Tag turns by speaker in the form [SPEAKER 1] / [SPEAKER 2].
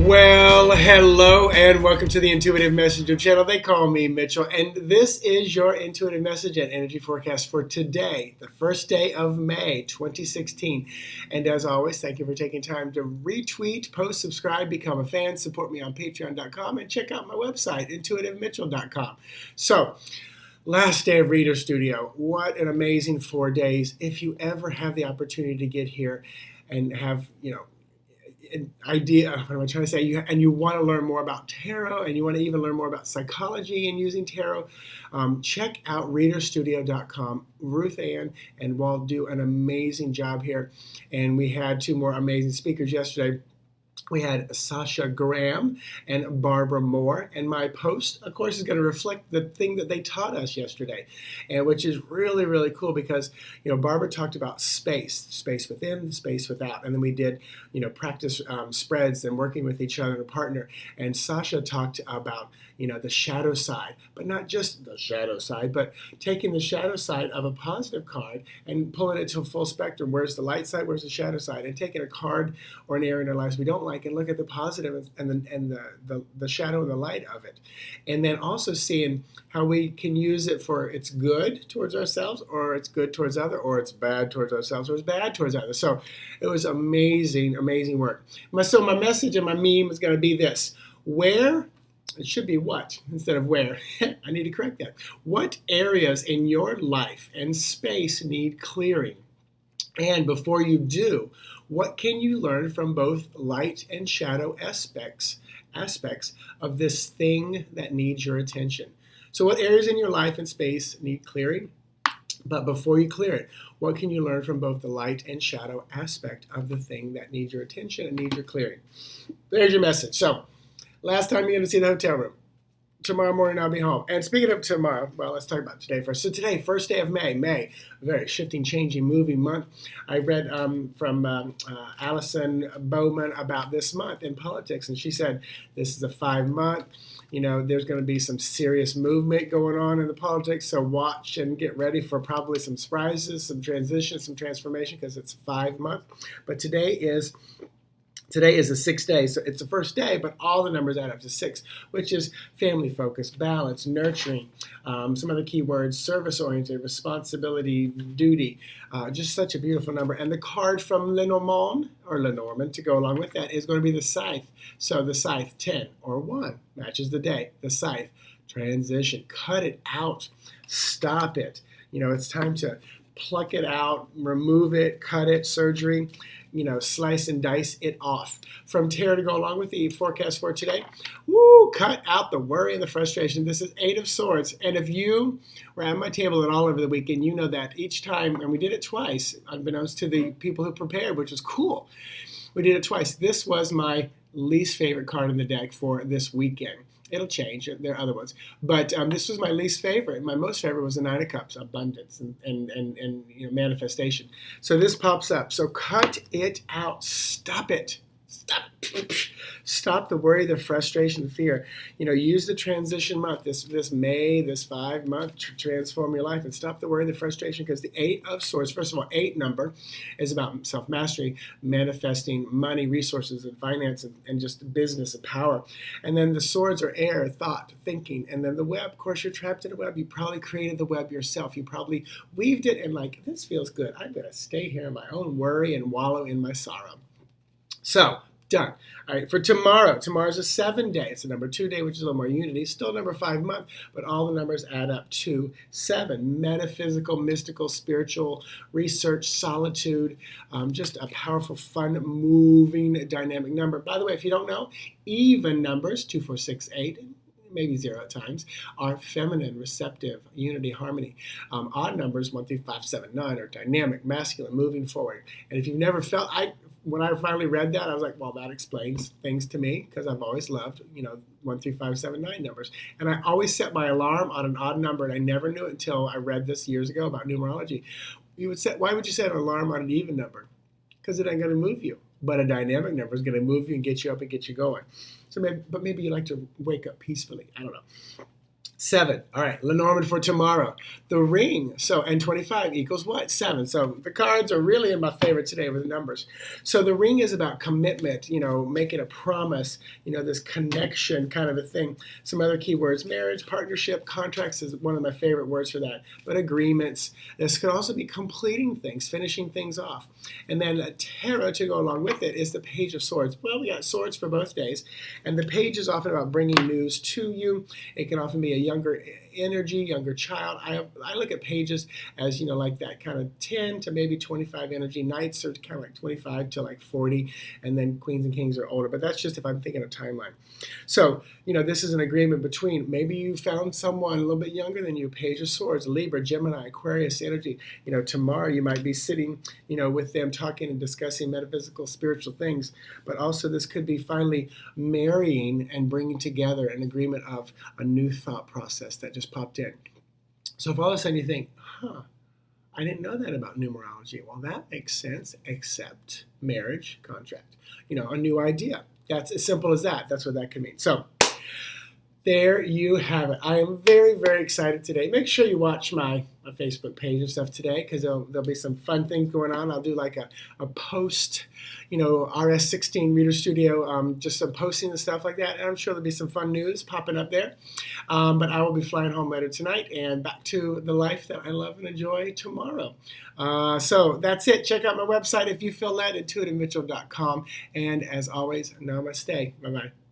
[SPEAKER 1] Well, hello and welcome to the Intuitive Messenger channel. They call me Mitchell, and this is your Intuitive Message and Energy Forecast for today, the first day of May 2016. And as always, thank you for taking time to retweet, post, subscribe, become a fan, support me on patreon.com, and check out my website, intuitivemitchell.com. So, last day of Reader Studio. What an amazing 4 days. If you ever have the opportunity to get here and have, an idea, what am I trying to say? And you want to learn more about tarot, and you want to even learn more about psychology and using tarot, check out readerstudio.com. Ruth Ann and Walt do an amazing job here, and we had two more amazing speakers yesterday. We had Sasha Graham and Barbara Moore, and my post, of course, is going to reflect the thing that they taught us yesterday, and which is really, really cool because, Barbara talked about space within, space without, and then we did, practice spreads and working with each other and a partner, and Sasha talked about, the shadow side, but not just the shadow side, but taking the shadow side of a positive card and pulling it to a full spectrum. Where's the light side? Where's the shadow side? And taking a card or an area in our lives we don't like and look at the positive and the shadow and the light of it. And then also seeing how we can use it for it's good towards ourselves, or it's good towards others, or it's bad towards ourselves, or it's bad towards others. So it was amazing, amazing work. So my message and my meme is going to be this: where. It should be what instead of where. I need to correct that. What areas in your life and space need clearing? And before you do, what can you learn from both light and shadow aspects of this thing that needs your attention? So what areas in your life and space need clearing? But before you clear it, what can you learn from both the light and shadow aspect of the thing that needs your attention and needs your clearing? There's your message. So, last time you're going to see the hotel room. Tomorrow morning I'll be home. And speaking of tomorrow, well, let's talk about today first. So today, first day of May, a very shifting, changing, moving month. I read from Allison Bowman about this month in politics, and she said this is a 5-month. There's going to be some serious movement going on in the politics, so watch and get ready for probably some surprises, some transition, some transformation, because it's a 5-month. But today is the 6th day, so it's the first day, but all the numbers add up to 6, which is family focus, balance, nurturing, some other key words, service-oriented, responsibility, duty, just such a beautiful number. And the card from lenormand to go along with that is going to be the scythe. So the scythe, 10 or 1, matches the day. The scythe, transition, cut it out, stop it. It's time to pluck it out, remove it, cut it, surgery, slice and dice it off. From tarot to go along with the forecast for today, cut out the worry and the frustration. This is 8 of Swords. And if you were at my table and all over the weekend, you know that each time, and we did it twice, unbeknownst to the people who prepared, which was cool. We did it twice. This was my least favorite card in the deck for this weekend. It'll change. There are other ones. But this was my least favorite. My most favorite was the 9 of Cups, abundance and manifestation. So this pops up. So cut it out. Stop it. Stop the worry, the frustration, the fear. Use the transition month, this May, this 5-month, to transform your life and stop the worry, the frustration, because the 8 of Swords, first of all, 8 number is about self-mastery, manifesting money, resources, and finance, and just business and power. And then the Swords are air, thought, thinking. And then the web, of course, you're trapped in a web. You probably created the web yourself. You probably weaved it and this feels good. I'm going to stay here in my own worry and wallow in my sorrow. So, done. All right, for tomorrow's a 7-day. It's a number 2 day, which is a little more unity. Still number 5 month, but all the numbers add up to 7. Metaphysical, mystical, spiritual, research, solitude, just a powerful, fun, moving, dynamic number. By the way, if you don't know, even numbers, 2, 4, 6, 8, maybe 0 at times, are feminine, receptive, unity, harmony. Odd numbers, 1 through 5, 7, 9, are dynamic, masculine, moving forward. And if you've never felt, when I finally read that, I was like, well, that explains things to me, because I've always loved, 1, 3, 5, 7, 9 numbers. And I always set my alarm on an odd number, and I never knew it until I read this years ago about numerology. Why would you set an alarm on an even number? Because it ain't going to move you. But a dynamic number is going to move you and get you up and get you going. So maybe you like to wake up peacefully. I don't know. 7. All right, Lenormand for tomorrow. The ring. So, and 25 equals what? 7. So the cards are really in my favor today with the numbers. So the ring is about commitment, making a promise, this connection kind of a thing. Some other keywords: marriage, partnership, contracts is one of my favorite words for that. But agreements. This could also be completing things, finishing things off. And then a tarot to go along with it is the Page of Swords. Well, we got swords for both days. And the page is often about bringing news to you. It can often be a younger energy, younger child. I look at pages as, like that kind of 10 to maybe 25 energy. Knights are kind of like 25 to like 40, and then queens and kings are older. But that's just if I'm thinking of timeline. So, this is an agreement between, maybe you found someone a little bit younger than you, Page of Swords, Libra, Gemini, Aquarius energy. Tomorrow you might be sitting, with them talking and discussing metaphysical, spiritual things. But also this could be finally marrying and bringing together an agreement of a new thought process that just popped in. So if all of a sudden you think, I didn't know that about numerology. Well, that makes sense, except marriage, contract, a new idea. That's as simple as that. That's what that could mean. So there you have it. I am very, very excited today. Make sure you watch my Facebook page and stuff today, because there'll be some fun things going on. I'll do like a post, RS16 Reader Studio, just some posting and stuff like that. And I'm sure there'll be some fun news popping up there. But I will be flying home later tonight and back to the life that I love and enjoy tomorrow. So that's it. Check out my website if you feel led, intuitivemitchell.com. And as always, namaste. Bye-bye.